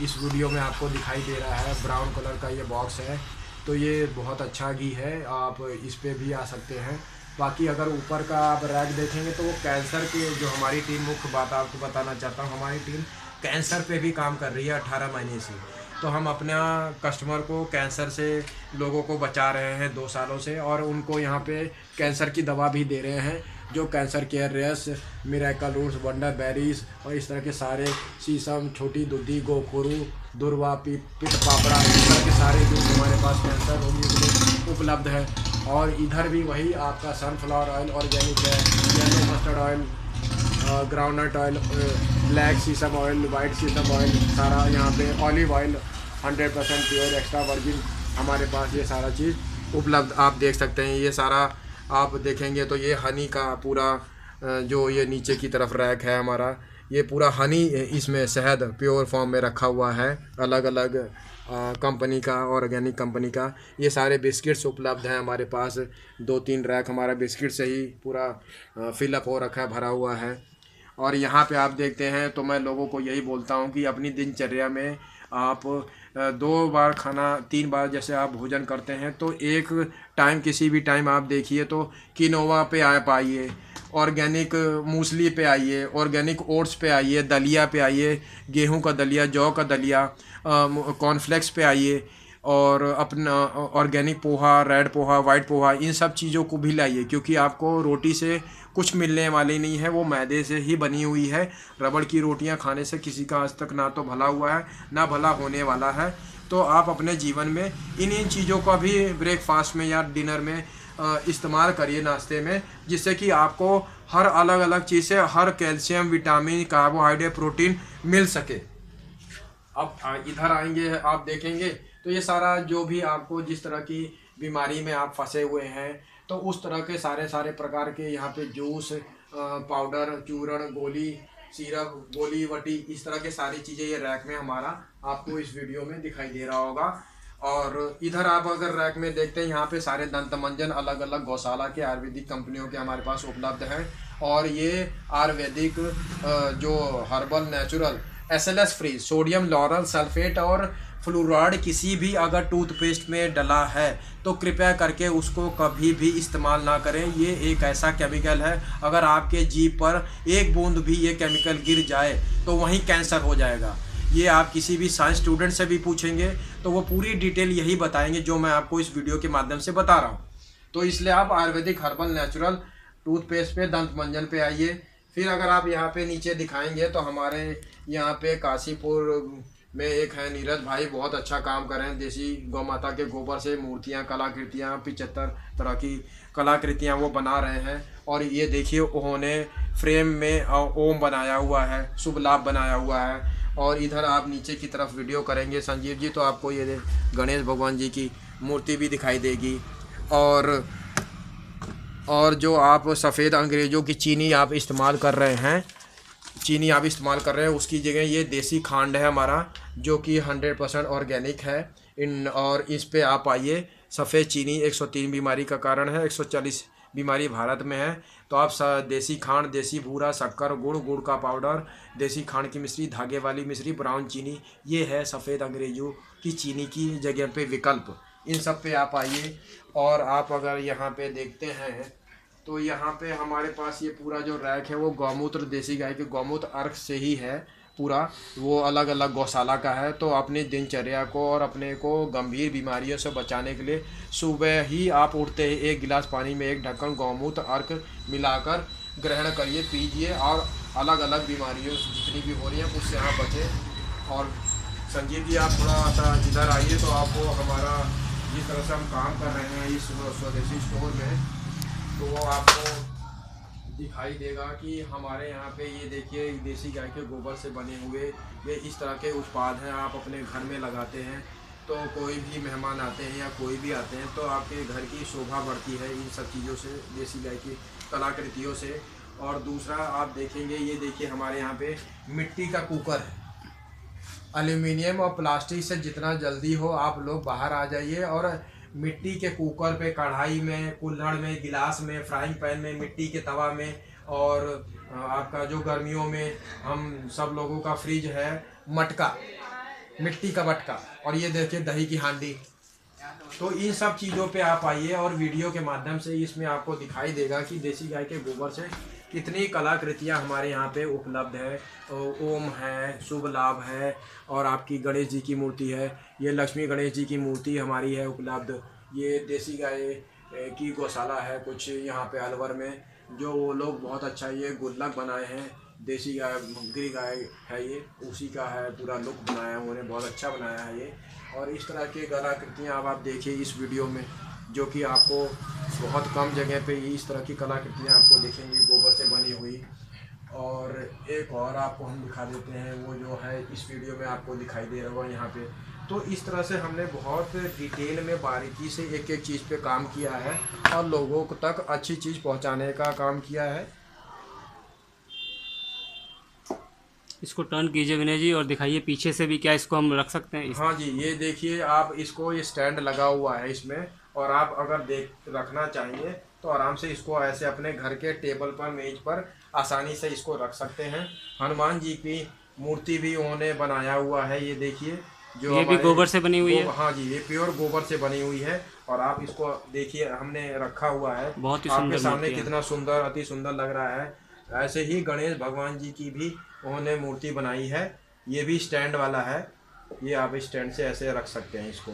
इस वीडियो में आपको दिखाई दे रहा है, ब्राउन कलर का ये बॉक्स है, तो ये बहुत अच्छा घी है। आप इस पे भी आ सकते हैं। बाकी अगर ऊपर का आप रैक देखेंगे तो वो कैंसर के, जो हमारी टीम, मुख्य बात आपको बताना चाहता हूँ, हमारी टीम कैंसर पे भी काम कर रही है 18 महीने से। तो हम अपना कस्टमर को कैंसर से लोगों को बचा रहे हैं 2 सालों से, और उनको यहाँ पे कैंसर की दवा भी दे रहे हैं, जो cancer care race, miracle roots, wonder berries और इस तरह के सारे, शीशम, छोटी दूधी, गोखुरू, दुर्वा, पिट पापड़ा, इस तरह के सारे जूस हमारे पास कैंसर रोगियों के लिए उपलब्ध है। और इधर भी वही आपका सनफ्लावर ऑयल ऑर्गेनिक है, yellow mustard oil, groundnut oil, black सीसम ऑयल, वाइट सीसम ऑयल, सारा यहाँ पे olive oil 100% pure extra virgin हमारे पास ये सारा चीज़ उपलब्ध आप देख सकते हैं। ये सारा आप देखेंगे तो ये हनी का पूरा जो ये नीचे की तरफ रैक है हमारा, ये पूरा हनी, इसमें शहद प्योर फॉर्म में रखा हुआ है, अलग अलग कंपनी का, ऑर्गेनिक कंपनी का। ये सारे बिस्किट्स उपलब्ध हैं हमारे पास। 2-3 रैक हमारा बिस्किट से ही पूरा फिलअप हो रखा है, भरा हुआ है। और यहाँ पे आप देखते हैं तो मैं लोगों को यही बोलता हूँ कि अपनी दिनचर्या में आप 2 बार खाना 3 बार जैसे आप भोजन करते हैं तो एक टाइम किसी भी टाइम आप देखिए तो किनोवा पे आप आइए, ऑर्गेनिक मूसली पे आइए, ऑर्गेनिक ओट्स पे आइए, दलिया पे आइए, गेहूं का दलिया, जौ का दलिया, कॉर्नफ्लेक्स पे आइए, और अपना organic poha, red poha, white poha, इन सब चीज़ों को भी लाइए, क्योंकि आपको रोटी से कुछ मिलने वाली नहीं है, वो मैदे से ही बनी हुई है। रबड़ की रोटियां खाने से किसी का आज तक ना तो भला हुआ है ना भला होने वाला है। तो आप अपने जीवन में इन चीज़ों का भी ब्रेकफास्ट में या डिनर में इस्तेमाल करिए, नाश्ते में, जिससे कि आपको हर अलग अलग चीज़ से हर कैल्शियम, विटामिन, कार्बोहाइड्रेट, प्रोटीन मिल सके। अब इधर आएंगे आप देखेंगे तो ये सारा जो भी आपको जिस तरह की बीमारी में आप फंसे हुए हैं तो उस तरह के सारे प्रकार के यहाँ पे जूस, पाउडर, चूर्ण, गोली, सिरप, गोली वटी, इस तरह के सारी चीज़ें ये रैक में हमारा आपको इस वीडियो में दिखाई दे रहा होगा। और इधर आप अगर रैक में देखते हैं यहाँ पे सारे दंत मंजन अलग अलग गौशाला के आयुर्वेदिक कंपनियों के हमारे पास उपलब्ध हैं। और ये आयुर्वेदिक जो herbal natural SLS free, sodium lauryl sulphate और फ्लोराइड किसी भी अगर टूथपेस्ट में डला है तो कृपया करके उसको कभी भी इस्तेमाल ना करें। ये एक ऐसा केमिकल है, अगर आपके जीभ पर एक बूंद भी ये केमिकल गिर जाए तो वहीं कैंसर हो जाएगा। ये आप किसी भी साइंस स्टूडेंट से भी पूछेंगे तो वो पूरी डिटेल यही बताएंगे जो मैं आपको इस वीडियो के माध्यम से बता रहा हूँ। तो इसलिए आप आयुर्वेदिक हर्बल नेचुरल टूथपेस्ट पे, दंत मंजन पे आइए। फिर अगर आप यहाँ पे नीचे दिखाएंगे तो हमारे यहाँ पे काशीपुर में एक है नीरज भाई, बहुत अच्छा काम कर रहे हैं। देसी गौ माता के गोबर से मूर्तियाँ, कलाकृतियाँ, 75 तरह की कलाकृतियाँ वो बना रहे हैं। और ये देखिए उन्होंने फ्रेम में ओम बनाया हुआ है, शुभ लाभ बनाया हुआ है। और इधर आप नीचे की तरफ वीडियो करेंगे संजीव जी तो आपको ये गणेश भगवान जी की मूर्ति भी दिखाई देगी। और जो आप सफ़ेद अंग्रेज़ों की चीनी आप इस्तेमाल कर रहे हैं, उसकी जगह ये देसी खांड है हमारा, जो कि 100% ऑर्गेनिक है। और इस पे आप आइए। सफ़ेद चीनी 103 बीमारी का कारण है, 140 बीमारी भारत में है। तो आप देसी खांड, देसी भूरा, शक्कर, गुड़ का पाउडर, देसी खांड की मिश्री, धागे वाली मिश्री, ब्राउन चीनी, ये है सफ़ेद अंग्रेज़ों की चीनी की जगह पे विकल्प। इन सब पे आप आइए। और आप अगर यहाँ पे देखते हैं तो यहाँ पे हमारे पास ये पूरा जो रैक है वो गौमूत्र, देसी गाय के गौमूत्र अर्क से ही है पूरा, वो अलग अलग गौशाला का है। तो अपनी दिनचर्या को और अपने को गंभीर बीमारियों से बचाने के लिए सुबह ही आप उठते ही 1 गिलास पानी में 1 ढक्कन गौमूत्र अर्क मिलाकर ग्रहण करिए, पीजिए, और अलग अलग बीमारियों से जितनी भी हो रही हैं उससे आप बचें। और संजीव जी आप थोड़ा सा इधर आइए तो आपको हमारा जिस तरह से हम काम कर रहे हैं इस स्वदेशी स्टोर में तो वो आपको दिखाई देगा कि हमारे यहाँ पे ये देखिए देसी गाय के गोबर से बने हुए ये इस तरह के उत्पाद हैं। आप अपने घर में लगाते हैं तो कोई भी मेहमान आते हैं या कोई भी आते हैं तो आपके घर की शोभा बढ़ती है इन सब चीज़ों से, देसी गाय की कलाकृतियों से। और दूसरा आप देखेंगे, ये देखिए हमारे यहाँ पे मिट्टी का कुकर है। एल्यूमिनियम और प्लास्टिक से जितना जल्दी हो आप लोग बाहर आ जाइए और मिट्टी के कुकर पे, कढ़ाई में, कुल्हड़ में, गिलास में, फ्राइंग पैन में, मिट्टी के तवा में, और आपका जो गर्मियों में हम सब लोगों का फ्रिज है मटका, मिट्टी का मटका, और ये देखिए दही की हांडी। तो इन सब चीज़ों पे आप आइए और वीडियो के माध्यम से इसमें आपको दिखाई देगा कि देसी गाय के गोबर से कितनी कलाकृतियाँ हमारे यहाँ पे उपलब्ध है। ओम है, शुभ लाभ है, और आपकी गणेश जी की मूर्ति है, ये लक्ष्मी गणेश जी की मूर्ति हमारी है उपलब्ध। ये देसी गाय की गौशाला है कुछ यहाँ पे अलवर में, जो वो लोग बहुत अच्छा ये गुल्लक बनाए हैं। देसी गाय, गिर गाय है ये, उसी का है पूरा लुक बनाया उन्होंने, बहुत अच्छा बनाया है ये। और इस तरह की कलाकृतियाँ अब आप देखिए इस वीडियो में, जो कि आपको बहुत कम जगह पे ही इस तरह की कलाकृतियाँ आपको दिखेंगी गोबर से बनी हुई। और एक और आपको हम दिखा देते हैं, वो जो है इस वीडियो में आपको दिखाई दे रहा होगा यहाँ पे। तो इस तरह से हमने बहुत डिटेल में बारीकी से एक एक चीज़ पे काम किया है और लोगों तक अच्छी चीज़ पहुँचाने का काम किया है। इसको टर्न कीजिए विनय जी और दिखाइए पीछे से भी, क्या इसको हम रख सकते हैं? हाँ जी, ये देखिए आप इसको, ये स्टैंड लगा हुआ है इसमें, और आप अगर रखना चाहिए तो आराम से इसको ऐसे अपने घर के टेबल पर, मेज पर आसानी से इसको रख सकते हैं। हनुमान जी की मूर्ति भी उन्होंने बनाया हुआ है, ये देखिए जो ये भी गोबर से बनी हुई है। हाँ जी, ये प्योर गोबर से बनी हुई है। और आप इसको देखिए, हमने रखा हुआ है बहुत ही आपके सुंदर सामने, मूर्ति है। कितना सुंदर, अति सुंदर लग रहा है। ऐसे ही गणेश भगवान जी की भी उन्होंने मूर्ति बनाई है। ये भी स्टैंड वाला है, ये आप स्टैंड से ऐसे रख सकते हैं इसको।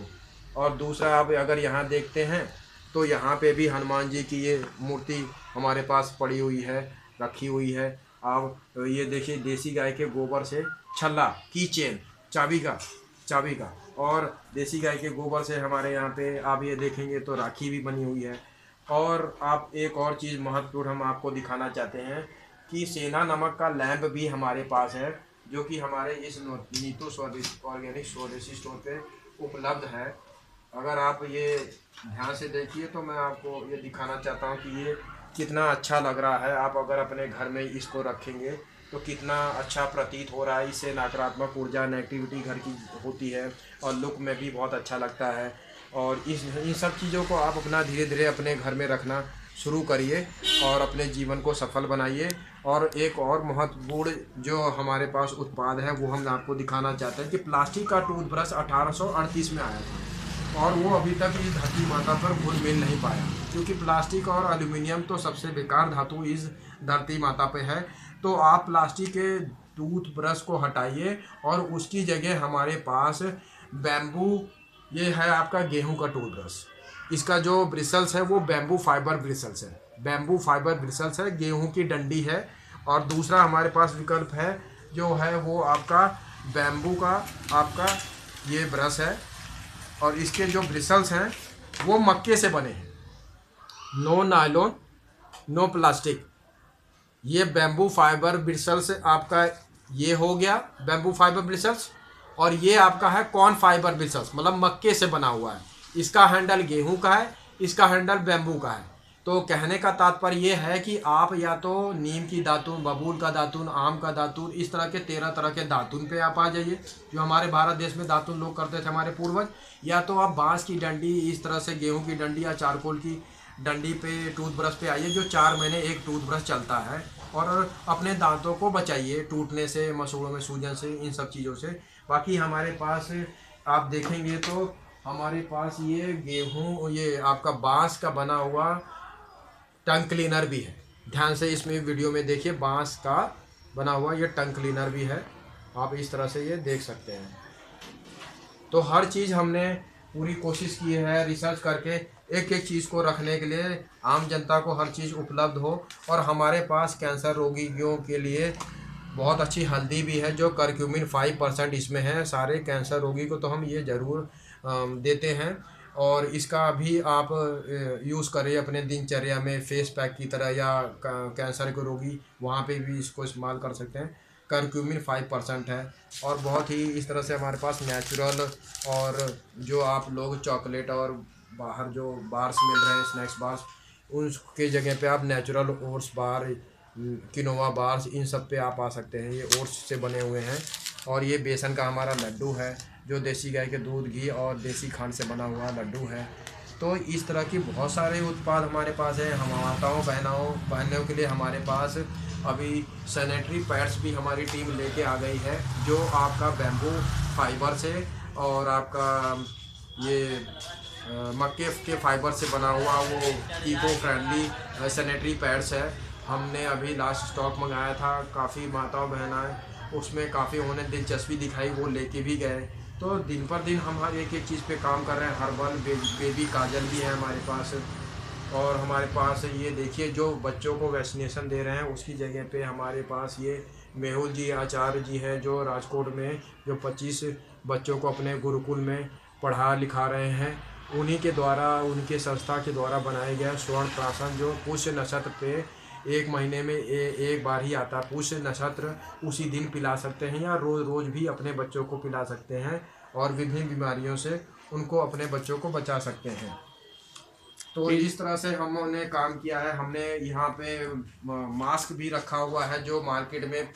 और दूसरा, आप अगर यहाँ देखते हैं तो यहाँ पे भी हनुमान जी की ये मूर्ति हमारे पास पड़ी हुई है, रखी हुई है। आप ये देखिए, देसी गाय के गोबर से छल्ला, की चेन, चाबी का और देसी गाय के गोबर से हमारे यहाँ पे आप ये देखेंगे तो राखी भी बनी हुई है। और आप एक और चीज़ महत्वपूर्ण हम आपको दिखाना चाहते हैं कि सेना नमक का लैंप भी हमारे पास है, जो कि हमारे इस नीतू ऑर्गेनिक स्वदेशी स्टोर पे उपलब्ध है। अगर आप ये ध्यान से देखिए तो मैं आपको ये दिखाना चाहता हूँ कि ये कितना अच्छा लग रहा है। आप अगर अपने घर में इसको रखेंगे तो कितना अच्छा प्रतीत हो रहा है। इससे नकारात्मक ऊर्जा, नेगेटिविटी घर की होती है और लुक में भी बहुत अच्छा लगता है। और इन सब चीज़ों को आप अपना धीरे धीरे अपने घर में रखना शुरू करिए और अपने जीवन को सफल बनाइए। और एक और महत्वपूर्ण जो हमारे पास उत्पाद है वो हम आपको दिखाना चाहते हैं कि प्लास्टिक का टूथब्रश 1838 में आया था और वो अभी तक इस धरती माता पर घुल मिल नहीं पाया, क्योंकि प्लास्टिक और एल्यूमिनियम तो सबसे बेकार धातु इस धरती माता पे है। तो आप प्लास्टिक के टूथब्रश को हटाइए और उसकी जगह हमारे पास बैम्बू, ये है आपका गेहूं का टूथब्रश। इसका जो ब्रिसल्स है वो बैम्बू फाइबर ब्रिसल्स है, बैम्बू फाइबर ब्रिसल्स है, गेहूं की डंडी है। और दूसरा हमारे पास विकल्प है जो है वो आपका बैम्बू का आपका ये ब्रश है। और इसके जो ब्रिसल्स हैं वो मक्के से बने हैं, नो नायलॉन, नो प्लास्टिक। ये बैम्बू फाइबर ब्रिसल्स आपका ये हो गया, बैम्बू फाइबर ब्रिसल्स। और ये आपका है कॉर्न फाइबर ब्रिसल्स, मतलब मक्के से बना हुआ है। इसका हैंडल गेहूं का है, इसका हैंडल बैम्बू का है। तो कहने का तात्पर्य ये है कि आप या तो नीम की दातुन, बबूल का दातुन, आम का दातुन, इस तरह के 13 तरह के दातुन पे आप आ जाइए, जो हमारे भारत देश में दातुन लोग करते थे हमारे पूर्वज। या तो आप बांस की डंडी, इस तरह से गेहूं की डंडी या चारकोल की डंडी पे टूथब्रश पे आइए, जो 4 महीने एक टूथब्रश चलता है। और अपने दांतों को बचाइए टूटने से, मसूड़ों में सूजन से, इन सब चीज़ों से। बाकी हमारे पास आप देखेंगे तो हमारे पास ये गेहूं, ये आपका बांस का बना हुआ टंग क्लीनर भी है। ध्यान से इसमें वीडियो में देखिए, बांस का बना हुआ ये टंग क्लीनर भी है। आप इस तरह से ये देख सकते हैं। तो हर चीज़ हमने पूरी कोशिश की है रिसर्च करके, एक एक चीज़ को रखने के लिए आम जनता को हर चीज़ उपलब्ध हो। और हमारे पास कैंसर रोगियों के लिए बहुत अच्छी हल्दी भी है, जो करक्यूमिन 5% इसमें है। सारे कैंसर रोगी को तो हम ये ज़रूर देते हैं। और इसका भी आप यूज़ करें अपने दिनचर्या में फेस पैक की तरह, या कैंसर के रोगी वहाँ पे भी इसको इस्तेमाल कर सकते हैं। करक्यूमिन 5% है। और बहुत ही इस तरह से हमारे पास नेचुरल, और जो आप लोग चॉकलेट और बाहर जो बार्स मिल रहे हैं, स्नैक्स बार्स, उसके जगह पे आप नेचुरल ओट्स बार, किनोवा बार्स, इन सब पे आप आ सकते हैं। ये ओट्स से बने हुए हैं। और ये बेसन का हमारा लड्डू है, जो देसी गाय के दूध, घी और देसी खांड से बना हुआ लड्डू है। तो इस तरह की बहुत सारे उत्पाद हमारे पास है। हम माताओं बहनों के लिए हमारे पास अभी सैनिटरी पैड्स भी हमारी टीम लेके आ गई है, जो आपका बैम्बू फाइबर से और आपका ये मक्के के फाइबर से बना हुआ वो इको फ्रेंडली सैनिटरी पैड्स है। हमने अभी लास्ट स्टॉक मंगाया था, काफ़ी माताओं बहनाएं उसमें काफ़ी उन्होंने दिलचस्पी दिखाई, वो लेके भी गए। तो दिन पर दिन हम हर एक चीज़ पे काम कर रहे हैं। हर्बल बेबी काजल भी है हमारे पास। और हमारे पास ये देखिए, जो बच्चों को वैक्सीनेशन दे रहे हैं उसकी जगह पे हमारे पास ये मेहुल जी आचार्य जी हैं, जो राजकोट में जो 25 बच्चों को अपने गुरुकुल में पढ़ा लिखा रहे हैं। उन्हीं के द्वारा, उनके संस्था के द्वारा बनाया गया स्वर्ण प्राशन, जो पुष्य नक्षत्र पे 1 महीने में एक बार ही आता है। पुष्य नक्षत्र उसी दिन पिला सकते हैं, या रोज़ रोज़ भी अपने बच्चों को पिला सकते हैं, और विभिन्न बीमारियों से उनको, अपने बच्चों को बचा सकते हैं। तो इस तरह से हमने काम किया है। हमने यहाँ पे मास्क भी रखा हुआ है, जो मार्केट में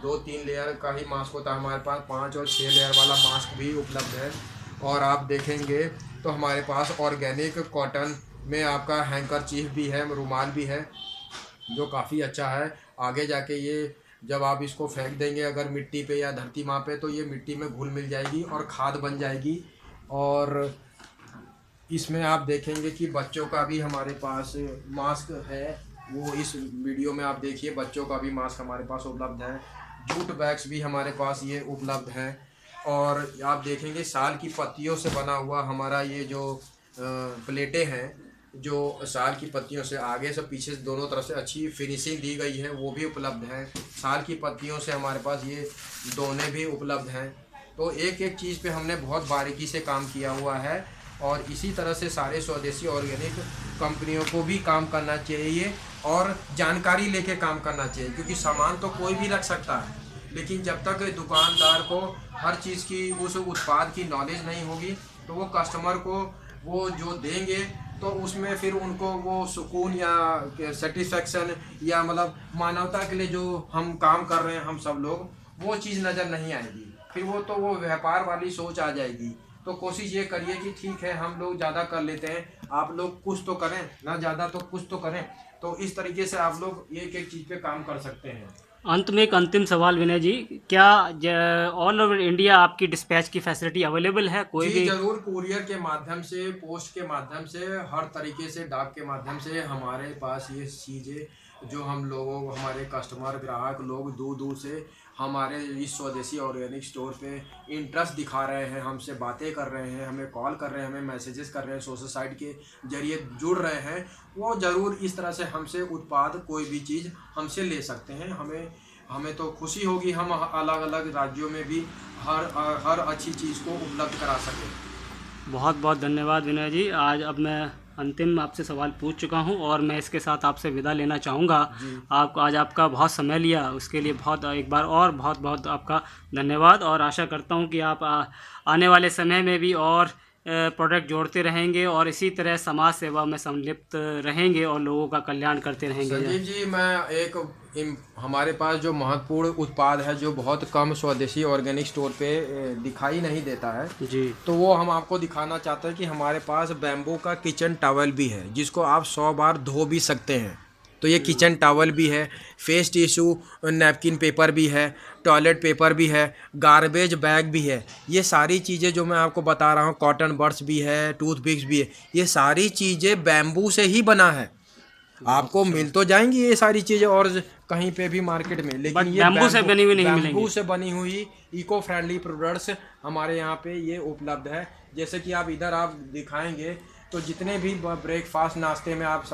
2-3 लेयर का ही मास्क होता है, हमारे पास 5 और 6 लेयर वाला मास्क भी उपलब्ध है। और आप देखेंगे तो हमारे पास ऑर्गेनिक कॉटन में आपका हैंकरचीफ भी है, रुमाल भी है, जो काफ़ी अच्छा है। आगे जाके ये जब आप इसको फेंक देंगे अगर मिट्टी पे या धरती माँ पे, तो ये मिट्टी में घुल मिल जाएगी और खाद बन जाएगी। और इसमें आप देखेंगे कि बच्चों का भी हमारे पास मास्क है, वो इस वीडियो में आप देखिए, बच्चों का भी मास्क हमारे पास उपलब्ध है। जूट बैग्स भी हमारे पास ये उपलब्ध हैं। और आप देखेंगे साल की पत्तियों से बना हुआ हमारा ये जो प्लेटें हैं, जो साल की पत्तियों से आगे से पीछे से दोनों तरफ से अच्छी फिनिशिंग दी गई है, वो भी उपलब्ध है। साल की पत्तियों से हमारे पास ये दोने भी उपलब्ध हैं। तो एक एक चीज़ पे हमने बहुत बारीकी से काम किया हुआ है। और इसी तरह से सारे स्वदेशी ऑर्गेनिक कंपनियों को भी काम करना चाहिए और जानकारी लेके काम करना चाहिए, क्योंकि सामान तो कोई भी रख सकता है, लेकिन जब तक दुकानदार को हर चीज़ की, उस उत्पाद की नॉलेज नहीं होगी, तो वो कस्टमर को वो जो देंगे तो उसमें फिर उनको वो सुकून या सेटिस्फेक्शन या मतलब मानवता के लिए जो हम काम कर रहे हैं हम सब लोग, वो चीज़ नज़र नहीं आएगी। फिर वो व्यापार वाली सोच आ जाएगी। तो कोशिश ये करिए कि ठीक है हम लोग ज़्यादा कर लेते हैं, आप लोग कुछ तो करें, ना ज़्यादा तो कुछ तो करें। तो इस तरीके से आप लोग एक एक चीज़ पे काम कर सकते हैं। अंत में एक अंतिम सवाल विनय जी, क्या ऑल ओवर इंडिया आपकी डिस्पैच की फैसिलिटी अवेलेबल है? कोई भी जरूर, कुरियर के माध्यम से, पोस्ट के माध्यम से, हर तरीके से, डाक के माध्यम से हमारे पास ये चीज़ें जो हम लोगों, हमारे कस्टमर ग्राहक लोग दूर दूर से हमारे इस स्वदेशी ऑर्गेनिक स्टोर पे इंटरेस्ट दिखा रहे हैं, हमसे बातें कर रहे हैं, हमें कॉल कर रहे हैं, हमें मैसेजेस कर रहे हैं, सोशल साइट के जरिए जुड़ रहे हैं। वो ज़रूर इस तरह से हमसे उत्पाद, कोई भी चीज़ हमसे ले सकते हैं। हमें तो खुशी होगी हम अलग अलग राज्यों में भी हर अच्छी चीज़ को उपलब्ध करा सकें। बहुत बहुत धन्यवाद विनय जी। आज अब मैं अंतिम आपसे सवाल पूछ चुका हूं और मैं इसके साथ आपसे विदा लेना चाहूँगा। आज आपका बहुत समय लिया, उसके लिए एक बार और बहुत बहुत आपका धन्यवाद। और आशा करता हूं कि आप आने वाले समय में भी और प्रोडक्ट जोड़ते रहेंगे और इसी तरह समाज सेवा में संलिप्त रहेंगे और लोगों का कल्याण करते रहेंगे। संजीव जी, मैं हमारे पास जो महत्वपूर्ण उत्पाद है, जो बहुत कम स्वदेशी ऑर्गेनिक स्टोर पे दिखाई नहीं देता है जी, तो वो हम आपको दिखाना चाहते हैं कि हमारे पास बैम्बू का किचन टॉवल भी है, जिसको आप 100 बार धो भी सकते हैं। तो ये किचन टॉवल भी है, फेस टिश्यू नैपकिन पेपर भी है, टॉयलेट पेपर भी है, गार्बेज बैग भी है। ये सारी चीज़ें जो मैं आपको बता रहा हूँ, कॉटन बड्स भी है, टूथपिक्स भी है, ये सारी चीज़ें बैम्बू से ही बना है। आपको मिल तो जाएंगी ये सारी चीज़ें और कहीं पे भी मार्केट में, लेकिन ये बैम्बू से बनी हुई नहीं मिलेंगी। बैम्बू से बनी हुई इको फ्रेंडली प्रोडक्ट्स हमारे यहाँ पे ये उपलब्ध है। जैसे कि आप इधर आप दिखाएंगे तो जितने भी ब्रेकफास्ट नाश्ते में आप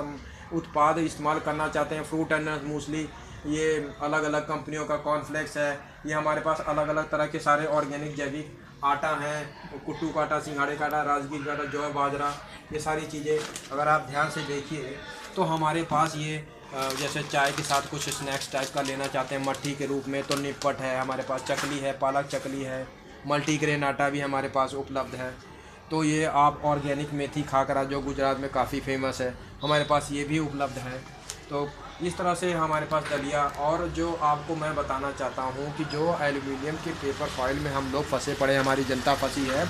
उत्पाद इस्तेमाल करना चाहते हैं, फ्रूट एंड नट्स मूसली, ये अलग अलग कंपनियों का कॉर्नफ्लेक्स है, ये हमारे पास अलग अलग तरह के सारे ऑर्गेनिक जैविक आटा है, कुट्टू का आटा, सिंघाड़े का आटा, राजगीर का आटा, जौ, बाजरा, ये सारी चीज़ें अगर आप ध्यान से देखिए तो हमारे पास ये जैसे चाय के साथ कुछ स्नैक्स टाइप का लेना चाहते हैं मट्ठी के रूप में, तो निप्पट है हमारे पास, चकली है, पालक चकली है, मल्टीग्रेन आटा भी हमारे पास उपलब्ध है। तो ये आप ऑर्गेनिक मेथी खाकरा जो गुजरात में काफ़ी फेमस है, हमारे पास ये भी उपलब्ध है। तो इस तरह से हमारे पास दलिया, और जो आपको मैं बताना चाहता हूँ कि जो एल्युमिनियम के पेपर फॉइल में हम लोग फंसे पड़े, हमारी जनता फंसी है,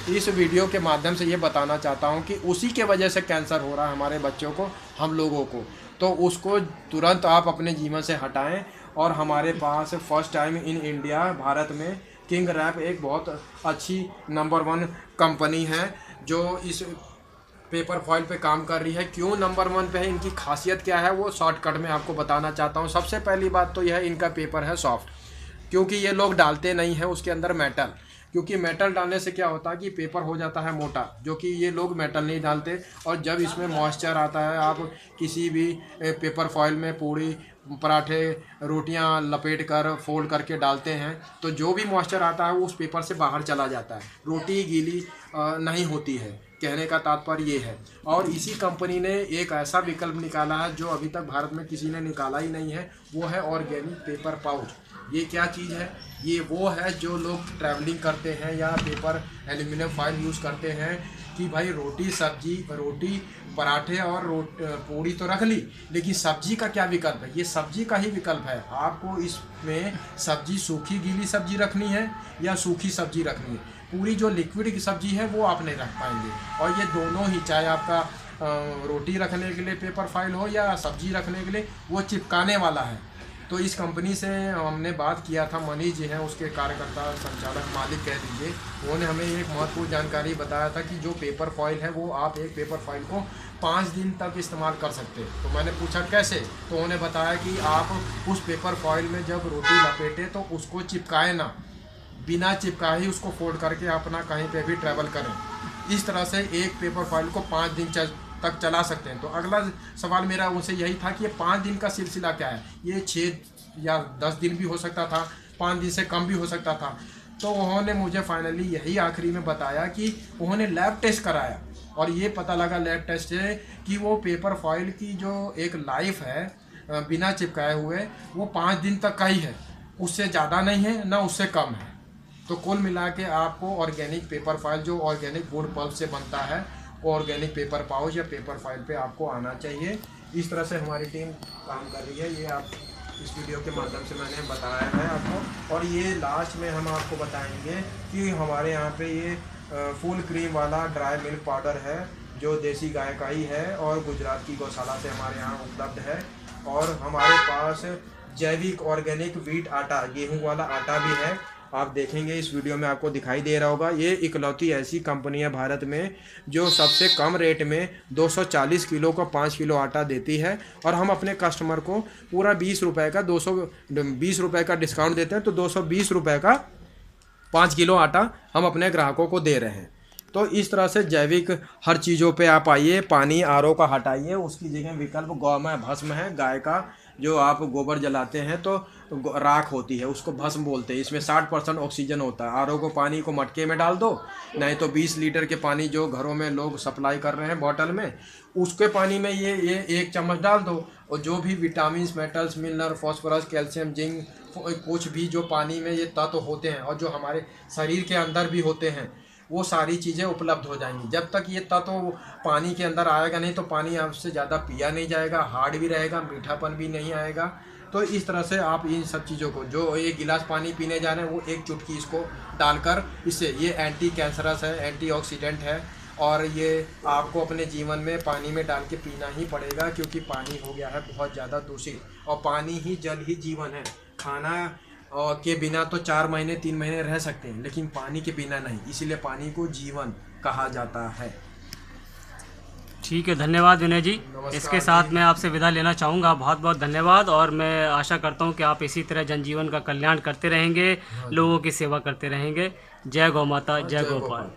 इस वीडियो के माध्यम से ये बताना चाहता हूँ कि उसी के वजह से कैंसर हो रहा है हमारे बच्चों को, हम लोगों को। तो उसको तुरंत आप अपने जीवन से हटाएं। और हमारे पास first time in India, Bharat में किंग रैप एक बहुत अच्छी नंबर 1 कंपनी है जो इस पेपर फॉइल पे काम कर रही है। क्यों नंबर 1 पे है, इनकी खासियत क्या है, वो शॉर्टकट में आपको बताना चाहता हूँ। सबसे पहली बात तो यह है, इनका पेपर है सॉफ्ट, क्योंकि ये लोग डालते नहीं हैं उसके अंदर मेटल, क्योंकि मेटल डालने से क्या होता है कि पेपर हो जाता है मोटा, जो कि ये लोग मेटल नहीं डालते। और जब इसमें मॉइस्चर आता है, आप किसी भी पेपर फॉइल में पूड़ी, पराठे, रोटियां लपेट कर फोल्ड करके डालते हैं, तो जो भी मॉइस्चर आता है वो उस पेपर से बाहर चला जाता है, रोटी गीली नहीं होती है। कहने का तात्पर्य ये है। और इसी कंपनी ने एक ऐसा विकल्प निकाला है जो अभी तक भारत में किसी ने निकाला ही नहीं है, वो है ऑर्गेनिक पेपर पाउच। ये क्या चीज़ है, ये वो है जो लोग ट्रैवलिंग करते हैं या पेपर एल्यूमिनियम फॉइल यूज़ करते हैं कि भाई रोटी पराठे और पूड़ी तो रख ली, लेकिन सब्जी का क्या विकल्प है। ये सब्जी का ही विकल्प है। आपको इसमें सब्जी सूखी गीली सब्जी रखनी है या सूखी सब्जी रखनी है, पूरी जो लिक्विड की सब्जी है वो आप नहीं रख पाएंगे। और ये दोनों ही, चाहे आपका रोटी रखने के लिए पेपर फाइल हो या सब्जी रखने के लिए, वो चिपकाने वाला है। तो इस कंपनी से हमने बात किया था, मनीष जी हैं उसके कार्यकर्ता, संचालक, मालिक कह दीजिए, उन्होंने हमें एक महत्वपूर्ण जानकारी बताया था कि जो पेपर फॉइल है वो आप एक पेपर फॉइल को 5 दिन तक इस्तेमाल कर सकते हैं। तो मैंने पूछा कैसे, तो उन्होंने बताया कि आप उस पेपर फॉइल में जब रोटी लपेटे तो उसको चिपकाए ना, बिना चिपकाए ही उसको फोल्ड करके अपना कहीं पे भी ट्रैवल करें। इस तरह से एक पेपर फाइल को 5 दिन तक चला सकते हैं। तो अगला सवाल मेरा उनसे यही था कि ये 5 दिन का सिलसिला क्या है, ये 6 या 10 दिन भी हो सकता था, 5 दिन से कम भी हो सकता था। तो उन्होंने मुझे फाइनली यही आखिरी में बताया कि उन्होंने लैब टेस्ट कराया और ये पता लगा लैब टेस्ट से कि वो पेपर फॉइल की जो एक लाइफ है बिना चिपकाए हुए वो 5 दिन तक का ही है, उससे ज़्यादा नहीं है ना उससे कम है। तो कुल मिला के आपको ऑर्गेनिक पेपर फाइल जो ऑर्गेनिक वुड पल्प से बनता है, ऑर्गेनिक पेपर पाउच या पेपर फाइल पे आपको आना चाहिए। इस तरह से हमारी टीम काम कर रही है, ये आप इस वीडियो के माध्यम से मैंने बताया है आपको। और ये लास्ट में हम आपको बताएंगे कि हमारे यहाँ पे ये फुल क्रीम वाला ड्राई मिल्क पाउडर है जो देसी गाय का ही है और गुजरात की गौशाला से हमारे यहाँ उपलब्ध है। और हमारे पास जैविक ऑर्गेनिक व्हीट आटा, गेहूँ वाला आटा भी है, आप देखेंगे इस वीडियो में आपको दिखाई दे रहा होगा। ये इकलौती ऐसी कंपनी है भारत में जो सबसे कम रेट में 240 किलो का 5 किलो आटा देती है और हम अपने कस्टमर को पूरा 20 रुपये का 220 रुपये का डिस्काउंट देते हैं। तो 220 रुपये का 5 किलो आटा हम अपने ग्राहकों को दे रहे हैं। तो इस तरह से जैविक हर चीज़ों पे आप आइए, पानी आरओ का हटाइए, उसकी जगह विकल्प गौमय भस्म है, गाय का जो आप गोबर जलाते हैं तो राख होती है, उसको भस्म बोलते हैं। इसमें 60% ऑक्सीजन होता है। आरओ को पानी को मटके में डाल दो, नहीं तो 20 लीटर के पानी जो घरों में लोग सप्लाई कर रहे हैं बॉटल में, उसके पानी में ये 1 चम्मच डाल दो और जो भी vitamin, metals, mineral, phosphorus, calcium, zinc, कुछ भी जो पानी में ये तत्व होते हैं और जो हमारे शरीर के अंदर भी होते हैं, वो सारी चीज़ें उपलब्ध हो जाएंगी। जब तक ये तत्व पानी के अंदर आएगा नहीं तो पानी आपसे ज़्यादा पिया नहीं जाएगा, हार्ड भी रहेगा, मीठापन भी नहीं आएगा। तो इस तरह से आप इन सब चीज़ों को, जो एक गिलास पानी पीने जा रहे हैं वो 1 चुटकी इसको डालकर, इससे ये एंटी कैंसरस है, एंटीऑक्सीडेंट है और ये आपको अपने जीवन में पानी में डाल के पीना ही पड़ेगा क्योंकि पानी हो गया है बहुत ज़्यादा दूषित और पानी ही जल ही जीवन है। खाना के बिना तो 4 महीने 3 महीने रह सकते हैं लेकिन पानी के बिना नहीं, इसीलिए पानी को जीवन कहा जाता है। ठीक है, धन्यवाद विनय जी। इसके साथ मैं आपसे विदा लेना चाहूँगा। बहुत बहुत धन्यवाद और मैं आशा करता हूँ कि आप इसी तरह जनजीवन का कल्याण करते रहेंगे, लोगों की सेवा करते रहेंगे। जय गौ माता, जय गोपाल।